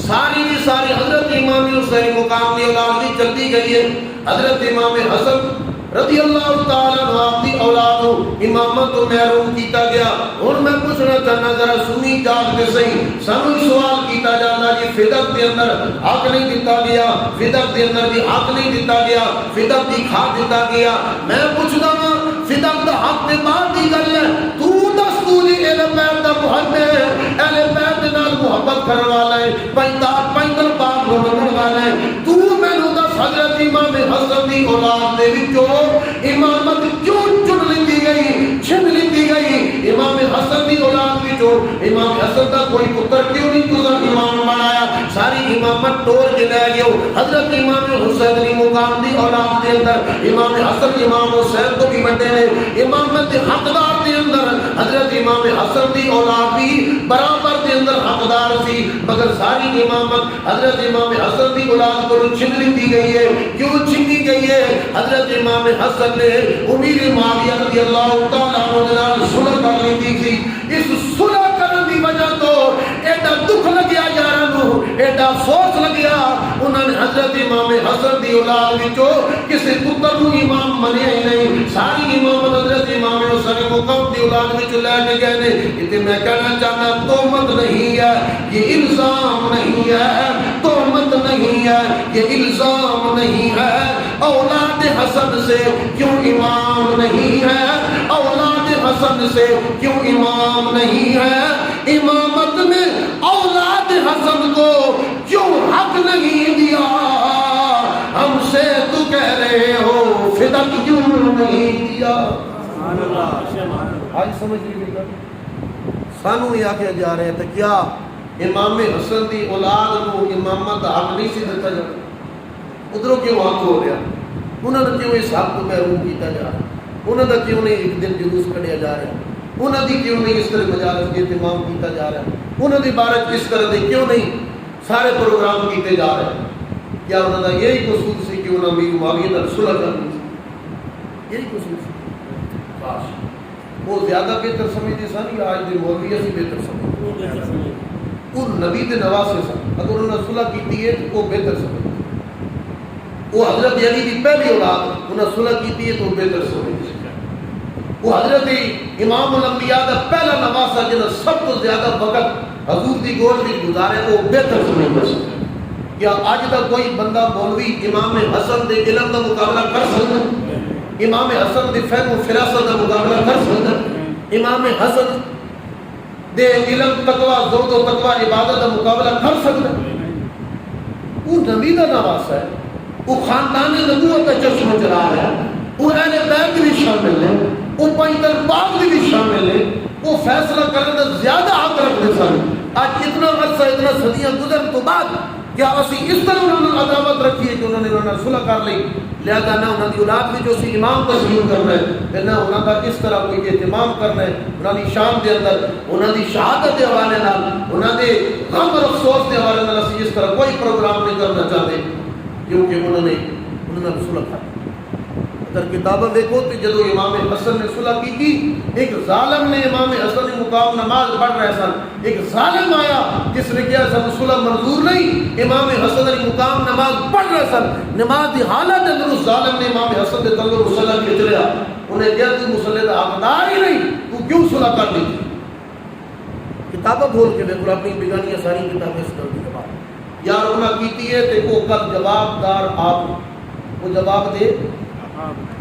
ساری کی ساری حضرت امام حسین مقام کی اولاد کی چلتی گئی ہے۔ حضرت امام حسن رضی اللہ تعالیٰ عنہ آپ کی اولاد ہو امامت تو محروم کیتا گیا۔ اور میں پوچھنا چاہنا ذرا سنی جاگ دے صحیح، سانو سوال کیتا جاتا جی فدق کے اندر حق نہیں دیتا گیا، فدق کے اندر بھی حق نہیں دیتا گیا، فدق دی کھا دیتا گیا۔ میں پوچھنا وا فدق دا حق دے بعد دی گل ہے، تو دس تو جی اہل بیت دا محب ہے، اہل بیت دے نال محبت کرن والا ہے، پیغمبر پاک نو منن والا ہے، تو مینوں دس حضرت امام حسن دی اولاد دے وچوں امامت کیوں چن لیتی گئی، چھن لیتی گئی؟ امام حسن دی اولاد وچوں امام حسن دا کوئی پتر کیوں نہیں تساں امام بنایا؟ ساری امامت ٹور کے لے گئے۔ حضرت امام حسین علی مقام دی اولاد دے اندر امام حسن امام حسین تو بھی بڑے نے، امامت دے حقدار دے اندر حضرت امام حسن دی اولاد بھی برابر دے اندر حقدار سی، مگر ساری امامت حضرت امام حسن دی اولاد کو چھن لیتی گئی ہے۔ کیوں چھنی گئی ہے؟ حضرت امام حسن نے امیر معاویہ رضی اللہ تعالیٰ عنہ صلح کر لیتی تھی، اس صلح کرنے دی وجہ تو ایڈا دکھ لگیا یاراں نو، ایڈا افسوس لگیا، انہوں نے حضرت امام حسن دی اولاد وچوں کسی پتر نو امام منیا ہی نہیں، ساری امامت حضرت امام حسن مقام دی اولاد وچوں لے کے گئے نے۔ تے میں کہنا چاہنا تہمت نہیں ہے، یہ الزام نہیں ہے، تہمت نہیں ہے، یہ الزام نہیں ہے۔ اولاد حسن سے کیوں امام نہیں ہے؟ اولاد حسن سے کیوں امام نہیں ہے؟ امامت میں اولاد حسن کو کیوں حق نہیں دیا؟ ہم سے تو کہہ رہے ہو نہیں دیا. آج سمجھ لیجیے گا سانو یہ آخیا جا رہا ہے تو کیا امام حسن کی اولاد کو امامت کا حق نہیں سی دیتا جا رہا؟ ادھروں کیوں حق ہو رہا؟ انہوں نے کیوں اس حق کو محروم کیا جا رہا؟ انہوں نے کیوں نہیں ایک دن جلوس کھڑیا جا رہا؟ انہوں نے کیوں نہیں اس طرح مجالس کے اہتمام کیا جا رہا؟ انہوں نے بارت کس طرح دے کیوں نہیں سارے پروگرام کیتے جا رہے ہیں؟ کیا انہوں نے یہی قصور سی کہ انہوں نے امیر معاویہ نال صلح کرنی سی؟ یہی قصور سی؟ کاش وہ زیادہ بہتر سمجھتے سن یا آج دے مولوی اسی بہتر سمجھتے؟ وہ نبی دے نواسے سن، اگر انہوں نے صلح کی ہے تو وہ بہتر سمجھتے. وہ حضرت علی کی پہلی اولاد انہوں نے صلح کی ہے تو وہ بہتر سمجھتے. وہ حضرت امام الانبیاء کا پہلا نواسا جنہوں سب تو زیادہ وقت حضور کی گود میں گزارے وہ بہتر سمجھتے. کیا آج تک کوئی بندہ مولوی امام حسن دے علم کا مقابلہ کر سکتا؟ امام حسن دے فہم و فراست کا مقابلہ کر سکتا؟ امام حسن دے علم تقوی زہد و تقوی عبادت کا مقابلہ کر سکتا؟ وہ نبی کا نواسا ہے، وہ خاندان نبوت کا چشمہ چلا رہا ہے، وہ اہل بیت بھی شامل ہے، وہ پنجتن پاک بھی شامل ہے، وہ فیصلہ کرنے کا زیادہ حق رکھتے سن. آج اتنا عرصہ اتنا صدیاں گزر تو بعد کیا اسی اس طرح انہوں نے عداوت رکھی ہے کہ انہوں نے صلح کر لی؟ لہذا نہ انہوں کی اولاد میں جو سی امام تسلیم کرنا ہے نہ انہوں کا اس طرح کوئی اہتمام کرنا ہے. انہوں کی شان کے اندر انہوں کی شہادت کے حوالے نال انہوں کے غم اور افسوس کے حوالے نال اسی اس طرح کوئی پروگرام نہیں کرنا چاہتے کیونکہ انہوں نے صلح کر. اگر کتابیں دیکھو تو جدو امام حسن نے صلح کی تھی ایک ظالم نے امام حسن کے مقام نماز پڑھ رہے سن، ایک ظالم آیا جس نے کیا سن صلح منظور نہیں، امام حسن کے مقام نماز پڑھ رہے سن، نماز دی حالت اندر اس ظالم نے امام حسن کے تلو مصلی کھچ لیا. انہیں کہا تو مصلی کا حقدار ہی نہیں، تو کیوں صلح کر لی؟ کتابیں بول کے دیکھو اپنی بیگانیاں ساری کتابیں اس طرح کی جواب یار انہوں نے کی ہے تو وہ کل جواب دار آپ وہ جواب دے،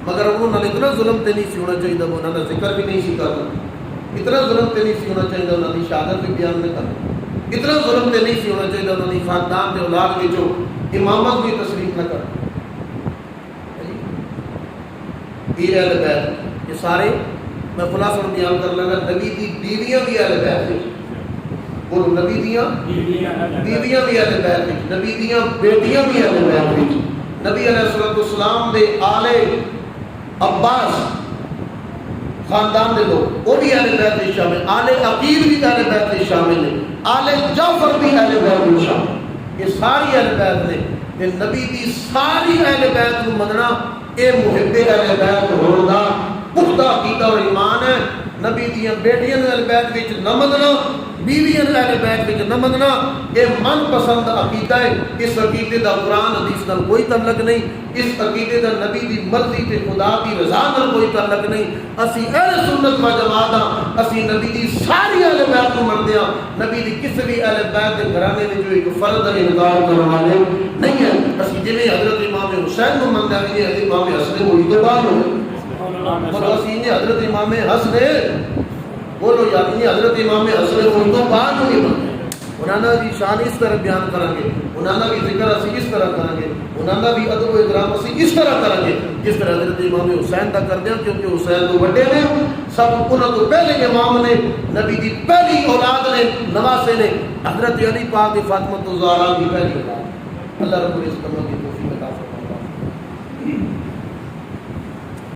مگر انہوں نے اتنا ظلم تے نہیں سی ہونا چاہیے، انہوں نے ذکر بھی نہیں سی کرنا، اتنا ظلم تے نہیں سی ہونا چاہیے، انہوں نے شہادت بھی بیان نہیں کرنا، اتنا ظلم تے نہیں سی ہونا چاہیے، انہوں نے خاندان کے اولاد کی جو امامت بھی تسلیم نہ کرنا. یہ اہل بیت یہ سارے میں خلاصہ بیان کر لگا. نبی دی بیویاں بھی اہل بیت ہیں، بولو نبی دیاں بیویاں بھی اہل بیت ہیں، نبی دیاں بیٹیاں بھی اہل بیت ہیں. نبی علیہ السلام دے آل عباس خاندان دے لوگ وہ بھی اہل بیت میں شامل، آل عقیل بھی اہل بیت میں شامل ہیں، آل جعفر بھی اہل بیت میں شامل. یہ ساری اہل بیت نے کہ نبی دی ساری اہل بیت کو مننا اے محب اہل بیت ہونے دا پختہ عقیدہ اور ایمان ہے. نبی دیاں بیٹیاں اہل بیت وچ نہ مننا، بیویاں اہل بیت وچ نہ مننا، یہ من پسند عقیدہ ہے. اس عقیدے دا قرآن حدیث نال کوئی تعلق نہیں، اس عقیدے دا نبی دی مرضی تے خدا دی رضا نال کوئی تعلق نہیں. اسی اہل سنت و جماعت ہاں، اسی نبی دی ساری اہل بیت کو منتے ہاں. نبی دی کسی بھی اہل بیت دے گھرانے میں جو ایک فرد کا انکار کرنے والے نہیں ہے. اسی جویں حضرت امام حسین کو منتے ہیں کہ حضرت امام حسن وہی تو بعد ہوئے، بولو اسی نے حضرت امام حسن بولو یار یہ حضرت امام حسن وہی تو بعد ہوئی بنتے ہیں. انہوں کی شان اس طرح بیان کریں گے، انہوں بھی ذکر اسی اس طرح کریں گے، انہوں بھی ادب و احترام اسی اس طرح کریں گے جس طرح حضرت امام حسین کا کرتے ہیں، کیونکہ حسین تو بڑے نے سب انہوں تو پہلے امام نے نبی دی پہلی اولاد نے نواسے نے حضرت علی پاک فاطمہ الزہرا کی پہلی اولاد. اللہ رب العزت کی توفیق عطا فرمائے.